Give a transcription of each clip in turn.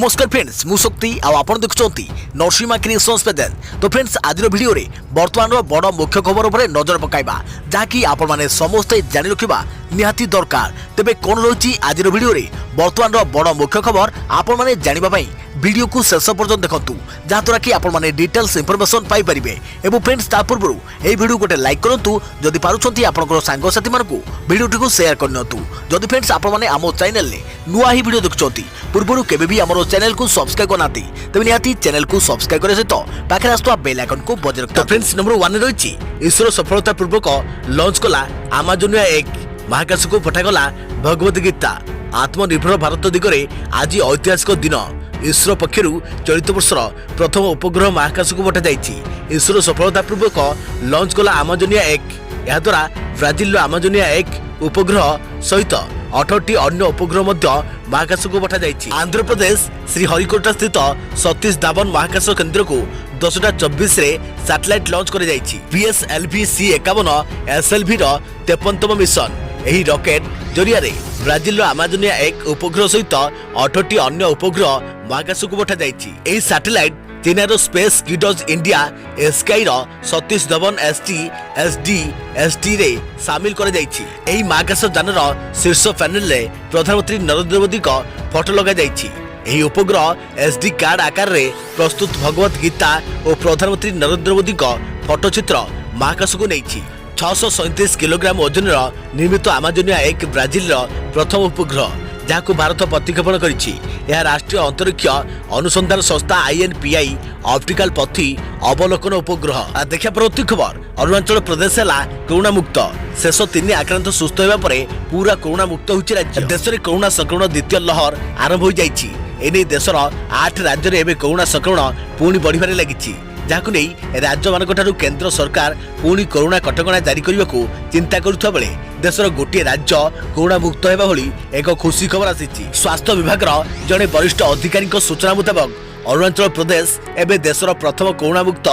नमस्कार फ्रेंड्स मु शक्ति आपण देखुंती नरसिंहा क्रिएशंस पेजेंट। तो फ्रेंड्स आज वीडियो रे वर्तमान बड़ मुख्य खबर उपर नजर पकाइबा जहाँकि आपण माने समस्ते जानि रखिबा निहाती दरकार। तेबे कोन रही आज वीडियो रे वर्तमान बड़ मुख्य खबर आपण माने जानिबा पई वीडियो को शेष पर्यंत देखंतु जहाँद्वारा कि आपण माने डिटेल्स इनफॉरमेशन पाई परिबे। एवं फ्रेंड्स ता पूर्व ए वीडियो गोटे लाइक करंतु जदि पारुछंती आपनकर सांग साथी मानकु वीडियो को शेयर करनतु। जदि फ्रेंड्स आपण माने आमो चैनल ले नुआ ही वीडियो देखुछंती पूर्व केबे भी हमरो चैनल को सब्सक्राइब करनाती तबे निहाती चैनल को सब्सक्राइब करे सहित पाखे आस्तुवा बेल आइकन को बजाय रखता। फ्रेंड्स नंबर 1 रही इसरो सफलता पूर्वक लॉन्च कला अमेजन एक महाकाश को पठागला भगवत गीता आत्मनिर्भर भारत दिगरे आज ऐतिहासिक दिन। इसरो पक्षरु चलित वर्षर प्रथम उपग्रह महाकाश को पठा जाइछि। इसरो सफलता पूर्वक लॉन्च कला अमेजनिया एक याद्वारा ब्राजिल अमेजनिया एक उपग्रह सहित 18टी अन्य उपग्रह महाकाश को पठा जाइछि। आंध्र प्रदेश श्रीहरिकोटा स्थित सतीश धावन महाकाश केन्द्र को 10:24 रे सैटेलाइट लॉन्च कर जाइछि। PSLV C51 SLV रो 53तम मिशन एही रॉकेट जरिया रे ब्राजिल अमेजनिया एक उपग्रह सहित 18टी अन्य उपग्रह महाकाश को पठा जाइछि। एही सैटेलाइट चीनार स्पेस किड्स इंडिया स्काई रो सतीश धवन ST रे शामिल कर जाइछि। एही महाकाश यानर शीर्ष पैनल रे प्रधानमंत्री नरेंद्र मोदी को फोटो लगा जाइछि। एही उपग्रह SD कार्ड आकार रे प्रस्तुत भगवत गीता और प्रधानमंत्री नरेंद्र मोदी को फोटो चित्र महाकाश को नैछि। 637 किलोग्राम ओजन निर्मित अमेजनिया एक ब्राजिल प्रथम उपग्रह जहाँ भारत प्रतिक्षेपण करिछि। यह राष्ट्रीय अंतरिक्ष अनुसंधान संस्था INPI ऑप्टिकल पथी अवलोकन उपग्रह। देखा परवर्ती खबर अरुणाचल प्रदेश है कोरोना मुक्त शेष 3 आक्रांत सुस्थ होगा पूरा कोरोना मुक्त होछि राज्य। देश में कोरोना संक्रमण द्वितीय लहर आरंभ हो जाइछि। एने देशर 8 राज्य में कोरोना संक्रमण पुणी बढ़िबारे लागिछि जहां नहीं राज्य मान केंद्र सरकार पुणी कोरोना कटकणा जारी करने को चिंता करुवा बेले देशर गोटे राज्य कोरोना मुक्त होगा भली एक खुशी खबर आसी। स्वास्थ्य विभाग जड़े वरिष्ठ अधिकारी सूचना मुताबक अरुणाचल प्रदेश एवं देशर प्रथम कोरोना मुक्त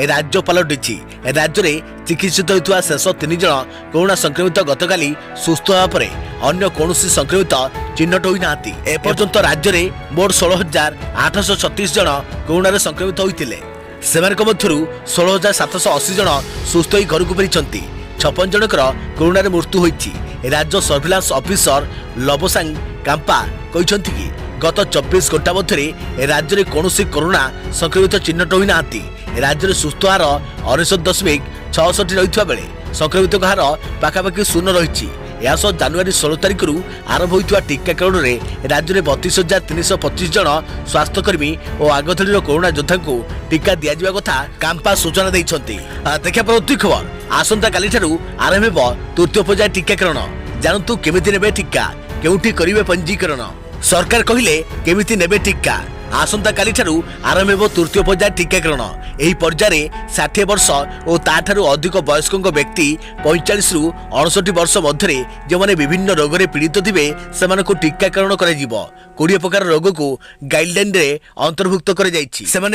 राज्य पलटि। राज्य में चिकित्सित होता शेष 3 जन कोरोना संक्रमित गतकाली सुस्थ होगा अन्य कौन संक्रमित चिन्हट होना। एपर्यंत राज्य में मोट 16,836 जन कोरोना संक्रमित होते सेमानक मध्यरु 16,780 जन सुस्थ होई घर को फेरिछंती। 56 जनकर कोरोना रे मृत्यु होईछि। राज्य सर्विलांस ऑफिसर लबोसांग कांपा कहिसंती कि गत 24 घंटा मध्यरे राज्य रे कोनोसी कोरोना संक्रमित चिन्हट होई नांती। राज्य रे सुस्थ हार 69.66 रहितबा बेले संक्रमित हार पाखापाखि 0 रहिछि। यासह जनवरी 16 तारिख आरंभ होता टीकाकरण में राज्य में 32,325 जन स्वास्थ्यकर्मी और आगधड़ी कोरोना योद्धा को टीका दिया कथा कांपा सूचना देइछंती। देखा परवर्ती खबर आसंता काली ठारू आरंभ हो तृतीय पर्याय टीकाकरण। जानतु केमिति नेबे टीका केउठी करिवे पंजीकरण। सरकार कहिले केमिति नेबे टीका आसंता काली ठारू आरंभ हो तृतीय पर्याय टीकाकरण। एही पर्याय 60 वर्ष और ताठारू अधिक वयस्क व्यक्ति 45 रु 68 वर्ष मध्य जो मैंने विभिन्न रोग रे पीड़ित थे से टीकाकरण कर 20 प्रकार रोग को गाइडलाइन रे अंतर्भुक्त कर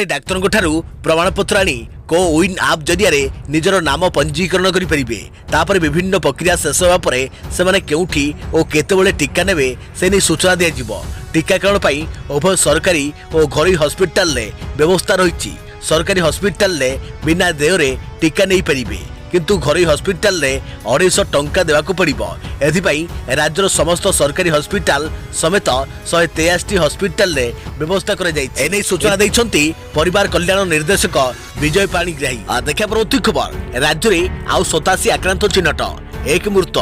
डाक्तर ठारू प्रमाणपत्र आनी कोविन आप जरिया निजर नाम पंजीकरण करें। विभिन्न प्रक्रिया शेष होगा केउठी और केतेबेले टीका नेबे से नहीं सूचना दिया। टीकाकरण पाई उभय सरकारी और घरोई हॉस्पिटल रे व्यवस्था रही। सरकारी हॉस्पिटल रे बिना देय रे टीका नहीं परिबे किंतु घरोई हॉस्पिटल रे 250 टंका देवाको पड़िबो। एथिपाई राज्यर समस्त सरकारी हॉस्पिटल समेत 183 हॉस्पिटल रे व्यवस्था कर जाई। एने सूचना दैछंती परिवार कल्याण निर्देशक विजय पाणिग्राही। देखा परवर्ती खबर राज्य में आउ 87 आक्रांत चिन्हट एक मृत।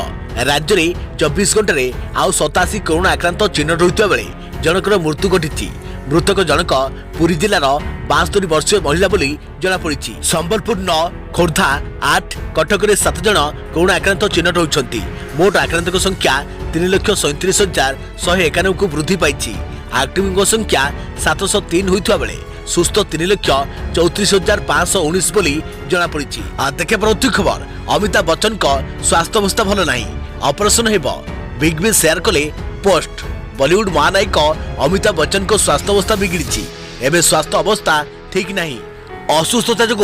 राज्य में 24 घंटे रे आउ 87 कोरोना आक्रांत चिन्हट होइता बेले जनकर मृत्यु घटिछि। मृतक जनक पुरी जिलार 72 वर्षीय महिला बोली जना पड़ी। संबलपुर 9, खोर्धा 8, कटक 7 जन कोरोना आक्रांत चिन्हट होती। मोट आक्रांत संख्या 3,37,191 को वृद्धि पाई। आक्टिव संख्या 703 होता बेले सुस्थ 3,34,519 बोली जना पड़ी। देखे परवर्ती खबर अमिताभ बच्चन को स्वास्थ्य अवस्था भल नहीं ऑपरेशन हेबो बिग बी शेयर कले पोस्ट। बॉलीवुड महानायक अमिताभ बच्चन को स्वास्थ्य अवस्था बिगड़ी एवं स्वास्थ्य अवस्था ठीक नहीं। असुस्थता जो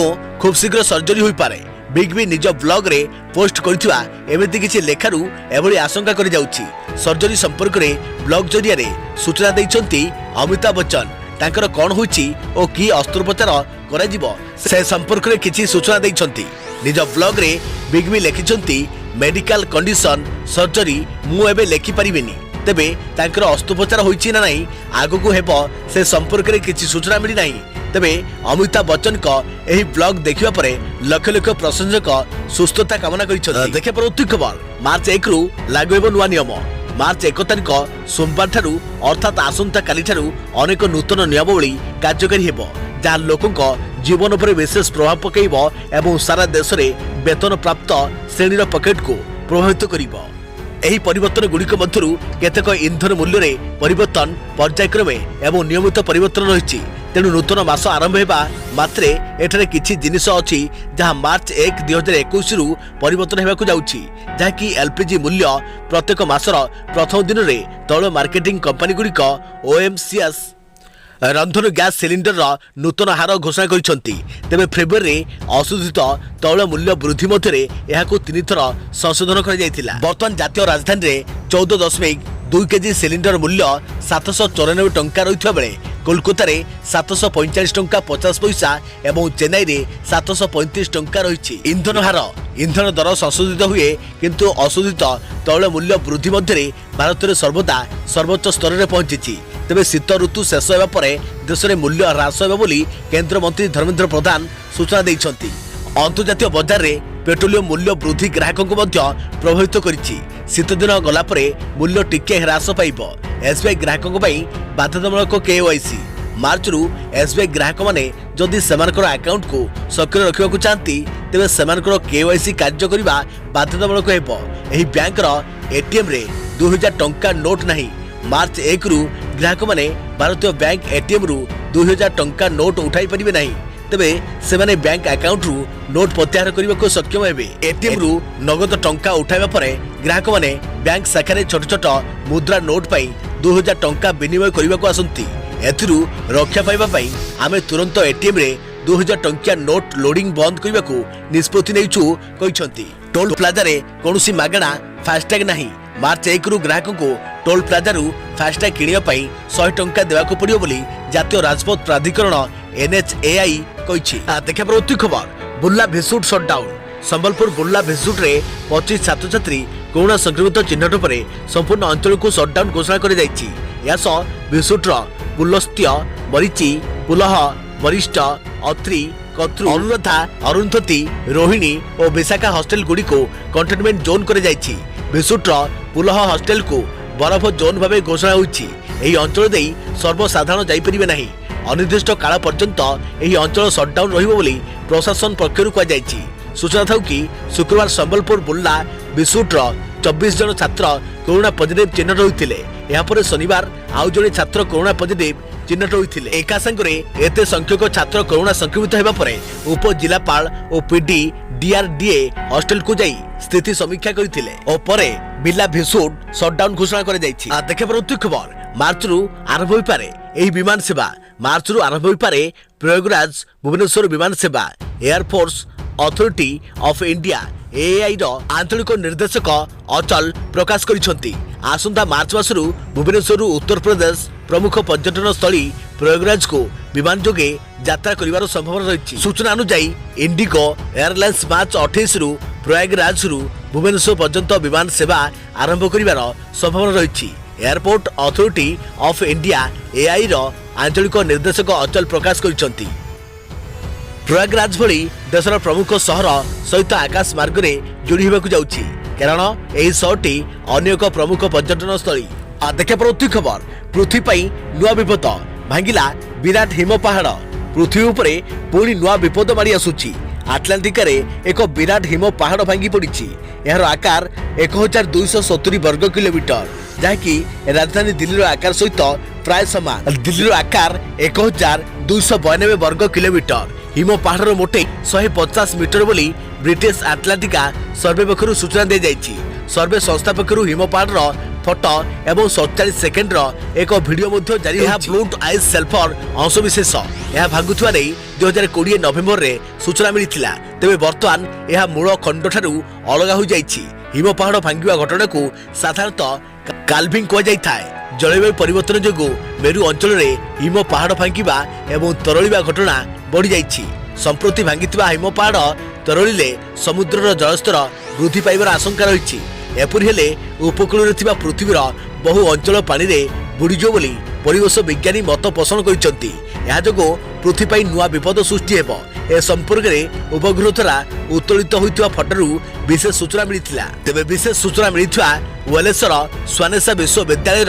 खूब शीघ्र सर्जरी हो पारे। बिग बी निज ब्लॉग रे पोस्ट करथिबा एमिति किछि लेखारू एभली आशंका करि जाउछि। सर्जरी संपर्क रे ब्लॉग जरिया रे सूचना दैछंती अमिताभ बच्चन। तांकर कौन होइछि ओ की अस्त्रोपचार कराजिबो से संपर्क रे किछि सूचना दैछंती। निज ब्लॉग रे बिग बी लिखिछंती मेडिकल कंडीशन सर्जरी मु एबे लेखि परिबेनी, तेबे तांकर अस्त्रोपचार होइछि ना नाही आगु हेबो से संपर्क रे किछि सूचना मिली नाही। तेबे अमिताभ बच्चन को एही ब्लॉग देखिबा परे लक्ष लक्ष प्रशंसक सुस्थता कामना करिछथि। देखा परवर्ती खबर मार्च 1 रु लागू हेबो नुवा नियम। मार्च 1 तारिख सोमवार ठारू अर्थात आसंता काली ठारू अनेक नूतन नियमावली कार्यकारी हेबो, जहाँ लोकंक जीवन पर विशेष प्रभाव पकेइबो एवं सारा देश रे वेतन प्राप्त श्रेणीर पकेट को प्रभावित करिबो। एही परिवर्तन गुड़िक मध्यरु केतेक इंधन मूल्य रे परिवर्तन पर्यायक्रमे एवं नियमित परिवर्तन रहिछि। तेणु नूतन मास आरंभ हेबा मात्रे एठारे किछि जिनिस अछि जहाँ मार्च 1 2021 रु परिवर्तन हेबाकु जाउछि, जहाँ कि एलपीजी मूल्य प्रत्येक मासर प्रथम दिन रे तैल मार्केटिंग कंपनी गुड़िक ओएमसीएस रंधन गैस सिलिंडर नूतन हार घोषणा करिसंती। तेबे फेब्रुआरी असुधित तैल मूल्य वृद्धि मध्य यहाकू 3 थर संशोधन कर जायतिला। वर्तमान जातीय राजधानी रे 14.2 केजी सिलिंडर मूल्य 794 टंका रहितबा बेले कोलकाता रे 745 टंका 50 पैसा एवं चेन्नई रे 735 टंका रहिछि। इंधन दर संशोधित हुए किंतु असुधित तैल मूल्य वृद्धि मध्य भारत में सर्वदा सर्वोच्च स्तर में पहुंची। तेबे शीत ऋतु शेष होगा पर देश में मूल्य ह्रास होगा बोली केंद्र मंत्री धर्मेंद्र प्रधान सूचना देइछंती। अंतर्जातीय बाजार में पेट्रोलियम मूल्य वृद्धि ग्राहकों को प्रभावित करिछि। शीत दिन गला परे मूल्य टिके ह्रास पाइबो। एसबीआई ग्राहकों बाध्यतामूलक केवाईसी मार्च रु एसबीआई ग्राहक माने जदि सेमानकर अकाउंट को सक्रिय रखिबाकु चाहती तेबे सेमानकर केवाईसी कार्य करिबा बाध्यतामूलक हेबो। एही बैंक एटीएम रे 2000 टंका नोट नहीं। मार्च 1 रु ग्राहक माने भारतीय बैंक एटीएम रु 2000 टंका नोट उठाई परिबे नहीं, तेबे सेमाने बैंक अकाउंट रु नोट प्रत्याहार करने सक्षम हेबे। एटीएम रु नगद टंका उठाइबा परे ग्राहक माने बैंक शाखा रे छोट छोट मुद्रा नोट पाई 2000 टंका विनिमय करने को आसंती। एथिरु रक्षा पाइबा पाई आमे तुरंत एटीएम रे 2000 टंकिया नोट लोडिंग बंद करने को निष्पत्ति नेइछु कहिसंती। टोल प्लाजा रे कोनोसी मागणा फास्टैग नहीं। मार्च 1 रु ग्राहकों को टोल प्लाजा रु फास्टैग किनिया पाई 100 टंका देवाको पड़ियो बोली जातीय राजपथ प्राधिकरण एनएचएआई कहिछि। देखा परवर्ती खबर बुर्ला भिसुट शटडाउन। संबलपुर बुर्ला भिसुट रे 25 छात्र छात्री कोरोना संक्रमित चिन्हट पर संपूर्ण अंचल को शटडाउन घोषणा कर जाइछि। यासह भिसुटर पुलस्त्य मरीची पुलह वरिष्ठ अत्रि कत्रु अनुराधा अरुंधती रोहिणी और विशाखा हॉस्टेल गुड़ी को कंटेनमेंट जोन कर जाइछि। भिसुटर पुलह हॉस्टेल को बरफ जोन भाव घोषणा होइछि। एही अंचल देई सर्वसाधारण जाई परिबे नाही। अनिर्दिष्ट काल पर्यंत एही अंचल शटडाउन रहिबो बोली प्रशासन पक्षरु कहा जाइछि। सूचना थाउ कि शुक्रवार संबलपुर बुर्ला भिसुटर 24 जन छात्र कोरोना पॉजिटिव चिन्हट होइथिले। यहाँ पर शनिवार आउ जने छात्र कोरोना पॉजिटिव चिन्हट होइथिले। एका संगरे एते संख्यक छात्र कोरोना संक्रमित हेबा परे उप जिलापाल और पीडी डीआरडीए हॉस्टेल को जाई स्थिति समीक्षा करथिले और परे बिल्ला भिसुट शटडाउन घोषणा कर जाइछि। देखा परवर्ती खबर मार्च रु आरंभ होई पारे एही विमान सेवा। मार्च रु आरंभ होई पारे प्रयागराज भुवनेश्वर विमान सेवा। Air force authority of India AI रो आंचलिक निर्देशक अचल प्रकाश करिसंती। आसंता मार्च मासरु भुवनेश्वर उत्तर प्रदेश प्रमुख पर्यटन स्थली प्रयागराज को विमान जोगे यात्रा करिवार संभावना रहिछि। सूचना अनुसार इंडिगो एयरलाइंस मार्च 28 रु प्रयागराज रु भुवनेश्वर पर्यंत विमान सेवा आरंभ करिवार संभावना रहिछि। Airport authority of India AI रो आंचलिक निर्देशक अचल प्रकाश करिसंती। प्रयागराज भली देशर प्रमुख सहर सहित आकाश मार्ग में जोड़ी होगा जाउछि, कारण यही सहरटी अन्य एक प्रमुख पर्यटन स्थली। देखा परवर्ती खबर पृथ्वी पाई नुआ विपद भांगिला विराट हिम पहाड़। पृथ्वी उपरे पुणी नुआ विपद मारी आसुछि। आटलांटिका रे एक विराट हिम पहाड़ भांगी पड़िछि। यार आकार 1270 वर्ग किलोमीटर, जहाँकि राजधानी दिल्लीर आकार सहित प्राय समान। दिल्लीर आकार 1292 वर्ग किलोमीटर। हिम पहाड़ मोटे 150 मीटर बोली ब्रिटिश आटलांटिका सर्वे पक्षर सूचना दी जाइछि। सर्वे संस्था पक्षर हिम पहाड़ फोटो एवं 47 सेकेंड एक वीडियो जारी है। ब्लूट आइस सेल्फर अंशविशेष यह भांगुवा नहीं 2020 नवेम्बर रे सूचना मिली। तेज बर्तमान यह मूल खंड ठारू अलग हो जाइछि। हिम पहाड़ भांगिवा घटना को साधारणतः काल्विंग कह जाए। जलवायु परिवर्तन जोगु मेरु अंचल में हिम पहाड़ भांगिबा एवं तरलिबा घटना बढ़ी जाइछि। संप्रति भांगिथिबा हिम पहाड़ तरलिले समुद्रर जलस्तर वृद्धि पाइबार आशंका रहिछि। एपरि हेले उपकूल थिबा पृथ्वीर बहु अंचल पानी रे बुड़ीजो बोली परिवेश विज्ञानी मत पोषण करिसेंति। या जोगु पृथ्वी पई नुआ विपद सृष्टि हेबो। ए संपर्क में उपग्रह द्वारा उत्तोलित होइतिबा फटरु विशेष सूचना मिलिथिला। तेबे विशेष सूचना मिलिथिबा वेलेसर स्वानेसा विश्वविद्यालय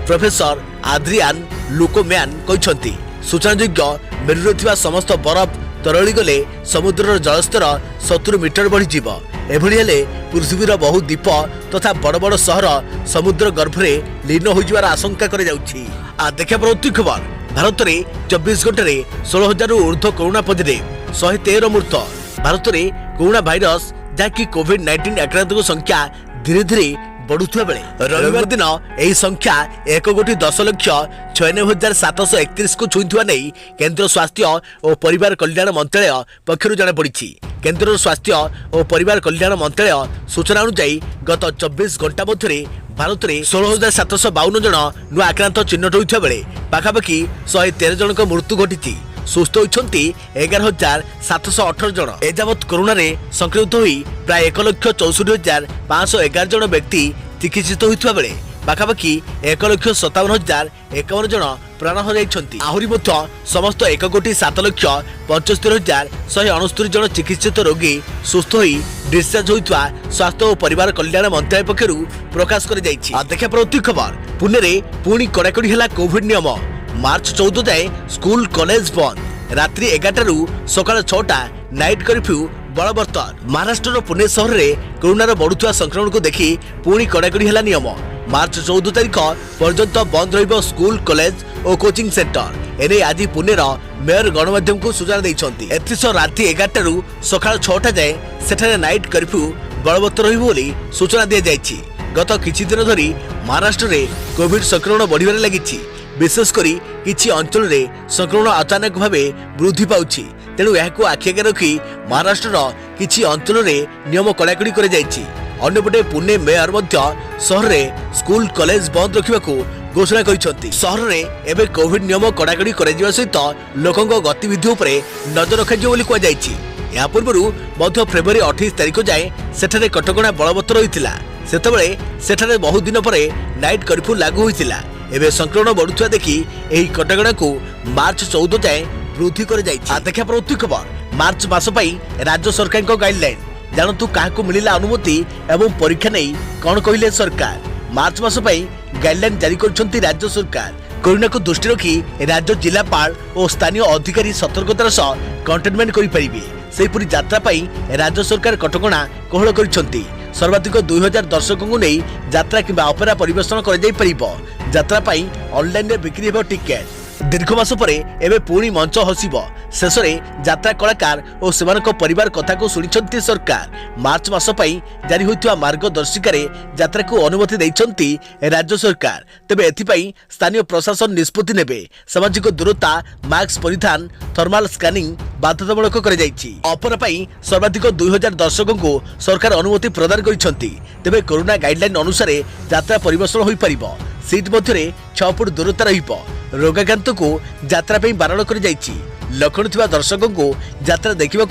प्रोफेसर आद्रियान लुकोम्यान कहिसेंति। सूचनायोग्य मेरुरे थिबा समस्त बरफ तरली गले समुद्रर जलस्तर 70 मीटर बढ़ी जीव। एभली हेले पृथ्वीर बहु द्वीप तथा बड़ बड़ सहर समुद्र गर्भरे लीन हो जिवार आशंका करे जाउछि। आ देखा प्रति खबर भारत में 24 घंटे 16,000 ऊर्ध्व कोरोना पॉजिटिव 113 मृत। भारत में कोरोना भाइरस जहाँकि कोविड-19 आक्रांत संख्या धीरे धीरे बढ़ुवा बेले रविवार दिन यह संख्या 1,10,96,731 को छुईवा नहीं केंद्र स्वास्थ्य और परिवार कल्याण मंत्रालय पक्षर जनापड़ी। केंद्र स्वास्थ्य और परिवार कल्याण मंत्रालय सूचना अनुसार गत 24 घंटा मध्य भारत में 16,752 जन नुआ आक्रांत चिन्हट होता बेले पाखापाखि 113 जन मृत्यु घटी। सुस्थ होती 11,718 जन। एजावत कोरोना रे संक्रमित हुई प्राय 1,64,511 जन व्यक्ति चिकित्सित होता बेले पाखापाखि 1,57,051 जन प्राण हराइछन्ति। आहुरी मध्य समस्त 1,07,75,169 जन चिकित्सित रोगी सुस्थ होई डिस्चार्ज होइतवा स्वास्थ्य और परिवार कल्याण मंत्रालय पक्षरु प्रकाश कर जाइछि। देखा प्रति खबर पुणे रे पुणी कड़ाकड़ी हैला कोविड नियम। मार्च 14 जाए स्कूल कॉलेज बंद। रात्रि 11 रु सकाळ 6टा नाइट कर्फ्यू बलवर्तन। महाराष्ट्र पुणे सहर में कोरोनार बढ़ुवा संक्रमण को देखि पुणी कड़ाकड़ी हैला नियम। मार्च 14 तारिख पर्यंत बंद रहिबो स्कूल कॉलेज और कोचिंग सेंटर। एने आज पुणेर मेयर गणमाध्यम को सूचना देइछन्ति। एथिसह रात्रि 11 रु सकाळ 6टा जाए सेठारे नाइट कर्फ्यू बलवत्तर रहिबो बोली सूचना दिया जाइछि। गत किछि दिन धरि महाराष्ट्र रे कोविड संक्रमण बढ़िबारे लागिछि। विशेषकर किछि अंचल रे संक्रमण अचानक भावे वृद्धि पाउछि। तेणु यहाकू आखि आगे रखी महाराष्ट्र किछि अंचल रे नियम कड़ाकड़ी करे जाइछि। अन्यपटे पुणे मेयर मध्य सहर रे स्कूल कॉलेज बंद रखिबाकू घोषणा करिसेंति। सहर रे एबे कोविड नियम कड़ाकड़ी करे जिवा सहित लोकंक गतिविधि उपरे नजर रखाजियो बोली कुआ जाइछि। या पूर्वरु मध्य फेब्रुआरी 28 तारिख जाए सेठारे कटकणा बलवत्तर होइतिला। सेतबेले सेठारे बहु दिन परे नाइट कर्फ्यू लागू होइतिला। एबे संक्रमण बढ़ुवा देखि एही कटकणा को मार्च 14 जाए वृद्धि कर जाइछि। देखा प्रति खबर मार्च मास पई राज्य सरकार को गाइडलाइन जानतु काहाकू मिलिला अनुमति एवं परीक्षा नहीं कौन कहले सरकार। मार्च मास पई गाइडलाइन जारी करछन्ती राज्य सरकार। कोरोना को दृष्टि रखी राज्य जिलापाल और स्थानीय अधिकारी सतर्कतार सह कंटेनमेंट करि परिबे। सेहिपरि यात्रा पई राज्य सरकार कटकणा कोहल करछन्ती। सर्वाधिक 2,000 दर्शकों को नहीं यात्रा किंबा ऑपेरा परिवेषण कर जाई परिबो। यात्रा पाई ऑनलाइन रे बिक्री हेबो टिकेट। दीर्घ मास परे एबे पुणी मंच हसिबो। शेष रे यात्रा कलाकार और सेमानक परिवार कथा को सुनिछन्ती सरकार। मार्च मास पई जारी होइतवा मार्गदर्शिका रे यात्रा को अनुमति दैछन्ती राज्य सरकार। तेबे एथि पई स्थानीय प्रशासन निष्पत्ति नेबे। सामाजिक दूरता मास्क परिधान थर्माल स्कैनिंग बाध्यतामूलक कर जाइछि। ऑपेरा पई सर्वाधिक 2,000 दर्शकों को सरकार अनुमति प्रदान करिछन्ती। तेबे कोरोना गाइडलाइन अनुसार यात्रा परिवेषण होई परिबो। सीट मध्य 6 फुट दूरता रहिबो। रोगाक्रांत को यात्रा पे बारण कर जाइछि। लक्षण थिबा दर्शकों को यात्रा देखा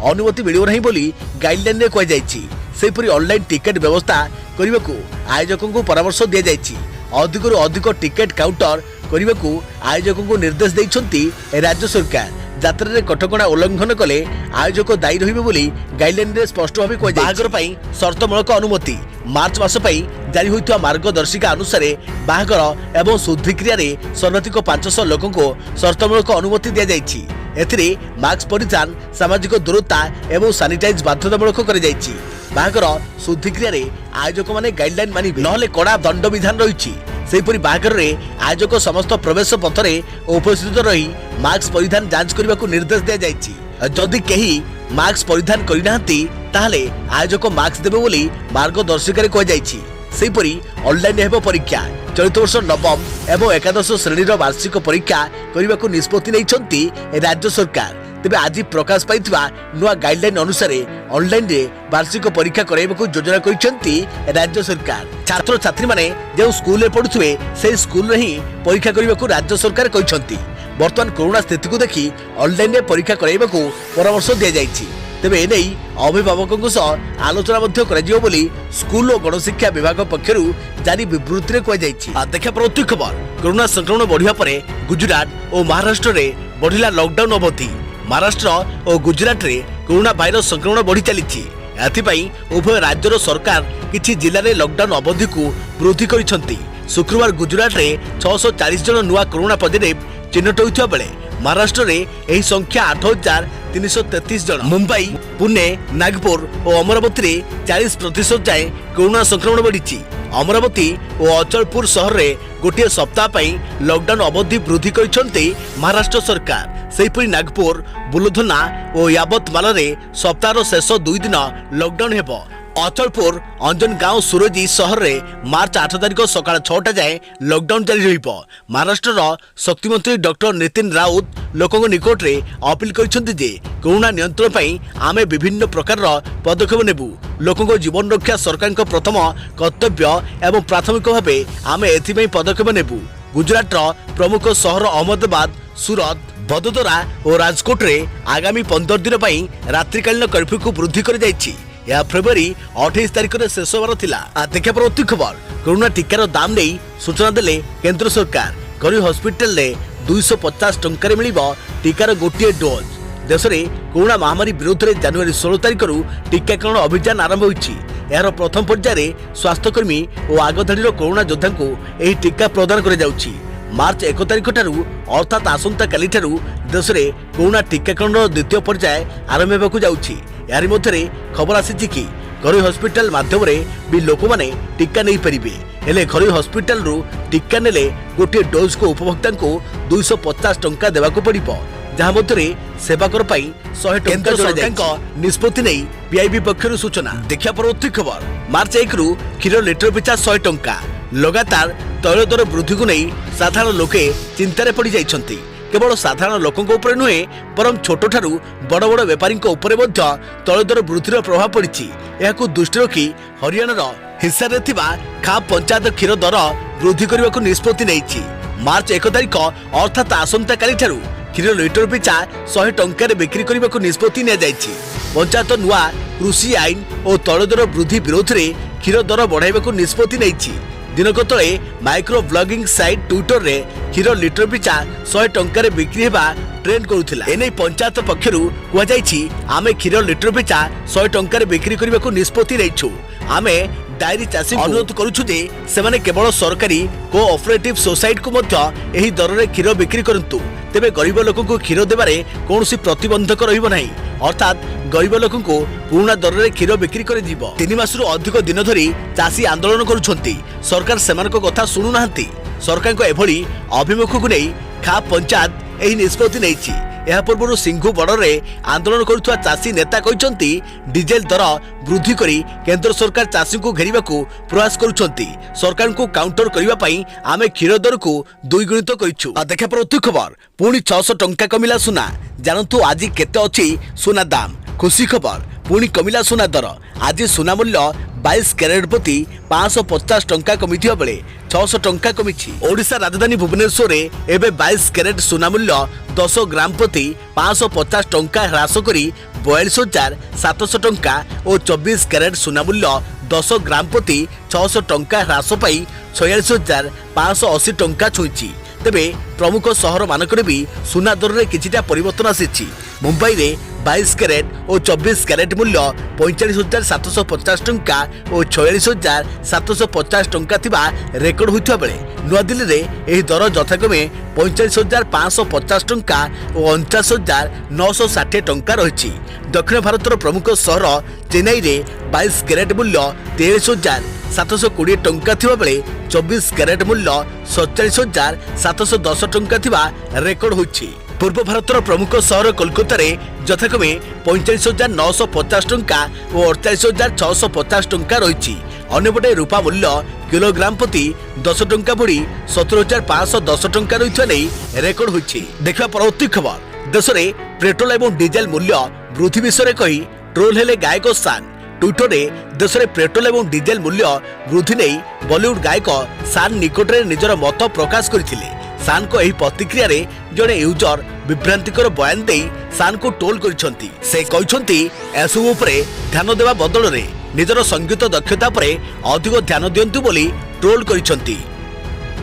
अनुमति मिलियो नहीं बोली गाइडलाइन रे कह जाइछि। सेहिपरि ऑनलाइन टिकेट व्यवस्था करने को आयोजकों को परामर्श दिया जाइछि। अधिकरु अधिक टिकेट काउंटर करने को आयोजकों को निर्देश दैछन्ती राज्य सरकार। यात्रा रे कटकणा उल्लंघन कले आयोजक दायी रहिबे बोली गाइडलाइन रे स्पष्ट भाव कह बाहागर पई शर्तमूलक अनुमति। मार्च मास पई जारी होइतवा मार्गदर्शिका अनुसार बाहागर एवं शुद्धिक्रिया रे सर्वाधिक 500 लोकों को शर्तमूलक अनुमति दिया जाइछि। एथिरे मास्क परिधान सामाजिक दूरता एवं सैनिटाइज बाध्यतामूलक कर जाइछि। बाहागर शुद्धिक्रिया रे आयोजक माने गाइडलाइन मानिबे नहले कड़ा दंड विधान रहिछि। सेहिपरि बाहागर रे आयोजक समस्त प्रवेश पथरे उपस्थित रही मास्क परिधान जांच करने को निर्देश दिया जाइछि। जदि केही मास्क परिधान करिनाहांती ताहले आयोजक मास्क देबे बोली मार्गदर्शिका रे कह जाइछि। सेहिपरि ऑनलाइन हेबो परीक्षा। चलित वर्ष नवम एवं एकादश श्रेणी वार्षिक परीक्षा करने को निष्पत्ति नैछन्ती राज्य सरकार। तेबे आज प्रकाश पाइथिबा नुआ गाइडलाइन अनुसार ऑनलाइन रे वार्षिक परीक्षा कराइबाकू योजना करिसेंती राज्य सरकार। छात्र छात्री माने जे स्कूल रे पढुथुवे से स्कूल रे ही परीक्षा करिबाकू राज्य सरकार कहिसेंती। वर्तमान कोरोना स्थिति को देखि ऑनलाइन रे परीक्षा कराइबाकू परामर्श दिया जायछि। तेबे एनै अभिभावकों सह आलोचना मध्य कराजियो बोली स्कूल और गणशिक्षा विभाग पक्षरु जारी विवृत्ति रे कहि देखा परवर्ती खबर। कोरोना संक्रमण बढ़िया परे गुजरात और महाराष्ट्र रे बढ़िला लॉकडाउन अवधि। महाराष्ट्र और गुजरात रे कोरोना भाइरस संक्रमण बढ़ी चली। एथिपाई उभय राज्यर सरकार किछि जिले में लॉकडाउन अवधि को वृद्धि करिसेंती। शुक्रवार गुजरात रे 640 जन नुआ कोरोना पॉजिटिव चिन्हट होइथिबा बेले महाराष्ट्र रे एही संख्या 8333 जन। मुंबई, पुणे, नागपुर और अमरावती रे 40% जाए कोरोना संक्रमण बढ़ी। अमरावती और अचलपुर सहर रे गोटे सप्ताह पई लॉकडाउन अवधि वृद्धि करिसेंती महाराष्ट्र सरकार। सेहीपरि नागपुर, बुलधना और यावतमाल रे सप्ताहर शेष 2 दिन लॉकडाउन हेबो। अचलपुर, अंजनगांव, सुरजी सहर रे मार्च 8 तारिख सकाळ 6टा जाए लॉकडाउन जारी रहिबो। महाराष्ट्र शक्तिमंत्री डॉक्टर नितिन राउत लोकों निकट रे अपील करिसेंती जे कोरोना नियंत्रण पई आमे विभिन्न प्रकार पदक्षेप नेबु। लोकों जीवन रक्षा सरकार प्रथम कर्तव्य एवं प्राथमिक भावे आमे एथि पदक्षेप नेबु। गुजरात प्रमुख सहर अहमदाबाद, सूरत, वडोदरा और राजकोट रे आगामी 15 दिन पई रात्रिकालीन कर्फ्यू को वृद्धि कर जायछि। यह फरवरी 28 तारिख में शेष होबार थिला। देखा परवर्ती खबर। कोरोना टीकार दाम नहीं सूचना देले केंद्र सरकार। गरीब हॉस्पिटल रे 250 टंका मिलिबो टीकार गोटे डोज। देश में कोरोना महामारी विरोध में जनवरी 16 तारिख टीकाकरण अभियान आरंभ होइछि। यार प्रथम पर्याय स्वास्थ्यकर्मी और आगधाड़ी कोरोना योद्धा को यह टीका प्रदान कर जाउछि। मार्च 1 तारिख ठारू अर्थात आसंता काली ठारू देश में कोरोना टीकाकरण द्वितीय पर्याय आरंभ होबाकू जाउछि। यार मध्य खबर आसी कि घरोई हॉस्पिटल माध्यम भी लोक मैंने टीका नहीं पारे। हेले घरोई हॉस्पिटल रु टीका नेले गोटे डोज को उपभोक्ता को 250 टंका देवाक पड़िबो, जहां मध्य सेवाकर 100 टंका सरकार निष्पत्ति नहीं पीआईबी पक्षर सूचना। देखा परवर्ती खबर। मार्च 1 रु क्षीर लिटर पिछा 100 टंका। लगातार तैल दर वृद्धि को नहीं साधारण लोके चिंतार पड़ जाइछंती। केवल साधारण लोकों उपर नुहे बरं छोट ठारू बड़ बड़ व्यापारी तैल दर वृद्धि प्रभाव पड़ी। यह दृष्टि रखी हरियाणार हिस्सा रे थिबा खाप पंचायत क्षीर दर वृद्धि करने को निष्पत्ति नहीं। मार्च 1 तारिख अर्थात आसंता काली ठारू क्षीर लिटर पिछा 100 टंका बिक्री करने को निष्पत्ति नि जायछि। पंचायत नुआ कृषि आईन और तैल दर वृद्धि विरोध में क्षीर दर बढ़ाइबा को निष्पत्ति नहीं। दिनक तले माइक्रो ब्लॉगिंग साइट ट्विटर रे क्षीर लिटर पिछा 100 टंका बिक्री हेबा ट्रेंड करुथिला। एने पंचायत पक्षरु कुआ जायछि आमे क्षीर लिटर पिछा 100 टंका बिक्री करबा को निष्पत्ति रहिछु। आमे डायरी चाषी अनुरोध करूछु जे सेमाने केवल सरकारी कोऑपरेटिव सोसाइटी को मध्य एही दर रे क्षीर बिक्री करंतु। तेबे गरीब लोक को क्षीर देबारे कोनोसी प्रतिबंधक रहिबो नाही। अर्थात गरीब लोक को पुराना दर रे क्षीर बिक्री करे जीवो। 3 मासरु अधिक दिन धरी चाषी आंदोलन करुछंती। सरकार सेमानक कथा सुनु नाहंती। सरकार को एभली अभिमुख को नहीं खाप पंचायत एही निष्पत्ति नैछि। यह पूर्व सिंघु बॉर्डर में आंदोलन करुवा चाषी नेता कहते डीजेल दर वृद्धि करी केंद्र सरकार चाषी को घेरिबा को प्रयास करुछंती। सरकार को काउंटर करने आमे क्षीर दर को 2 गुणित करिछु। देखा परवर्ती खबर। पुणी 600 टंका कमिला सुना। जानतु आज केते अछि सुना दाम। खुशी खबर। पुणी कमिला सुना दर। आज सुना मूल्य 22 कैरेट प्रति 550 टंका कमिथिबा बेले 600 टंका कमिछि। ओडिशा राजधानी भुवनेश्वर रे एबे 22 कैरेट सुना मूल्य 10 ग्राम प्रति 550 टंका ह्रास करी 42,700 टंका और 24 कैरेट सुना मूल्य 10 ग्राम प्रति 600 टंका ह्रास पाई 46,580 टंका छुईछि। तेबे प्रमुख सहर मानकरे भी सुना दर रे किछिटा परिवर्तन आसीछि। मुंबई रे 22 कैरेट और 24 कैरेट मूल्य 45,750 टंका और 46,750 टंका थिबा रेकर्ड होइथिबा बेले नुआ दिल्ली रे एही दर यथाक्रमे 45,550 टंका और 49,960 टंका रहिछि। दक्षिण भारतर प्रमुख सहर चेन्नई रे 22 कैरेट मूल्य 23,720 टंका थिबा बेले 24 कैरेट मूल्य 47,710 टंका थिबा रेकर्ड होइछि। पूर्व भारतर प्रमुख सहर कोलकाता रे यथाक्रमे 45,950 टंका और 48,650 टंका रही। अन्यपटे रूपा मूल्य किलोग्राम प्रति 10 टंका बढ़ी 17,510 टंका रही रेकर्ड होइछि। देखा परवर्ती खबर। देश में पेट्रोल एवं डीजेल मूल्य वृद्धि विषय कही ट्रोल हेले गायक शान। ट्विटर में देश में पेट्रोल एवं डीजेल मूल्य वृद्धि नहीं बॉलीवुड गायक शान निकट में निजर मत प्रकाश करथिले। शान को यही प्रतिक्रिया रे जड़े यूजर विभ्रांतिकर बयान दे शान को ट्रोल करिसंती। से कहछंती एसबू उपरे ध्यान देवा बदल रे निजर संगीत दक्षता पर अधिक ध्यान दियंतु बोली ट्रोल करिसंती।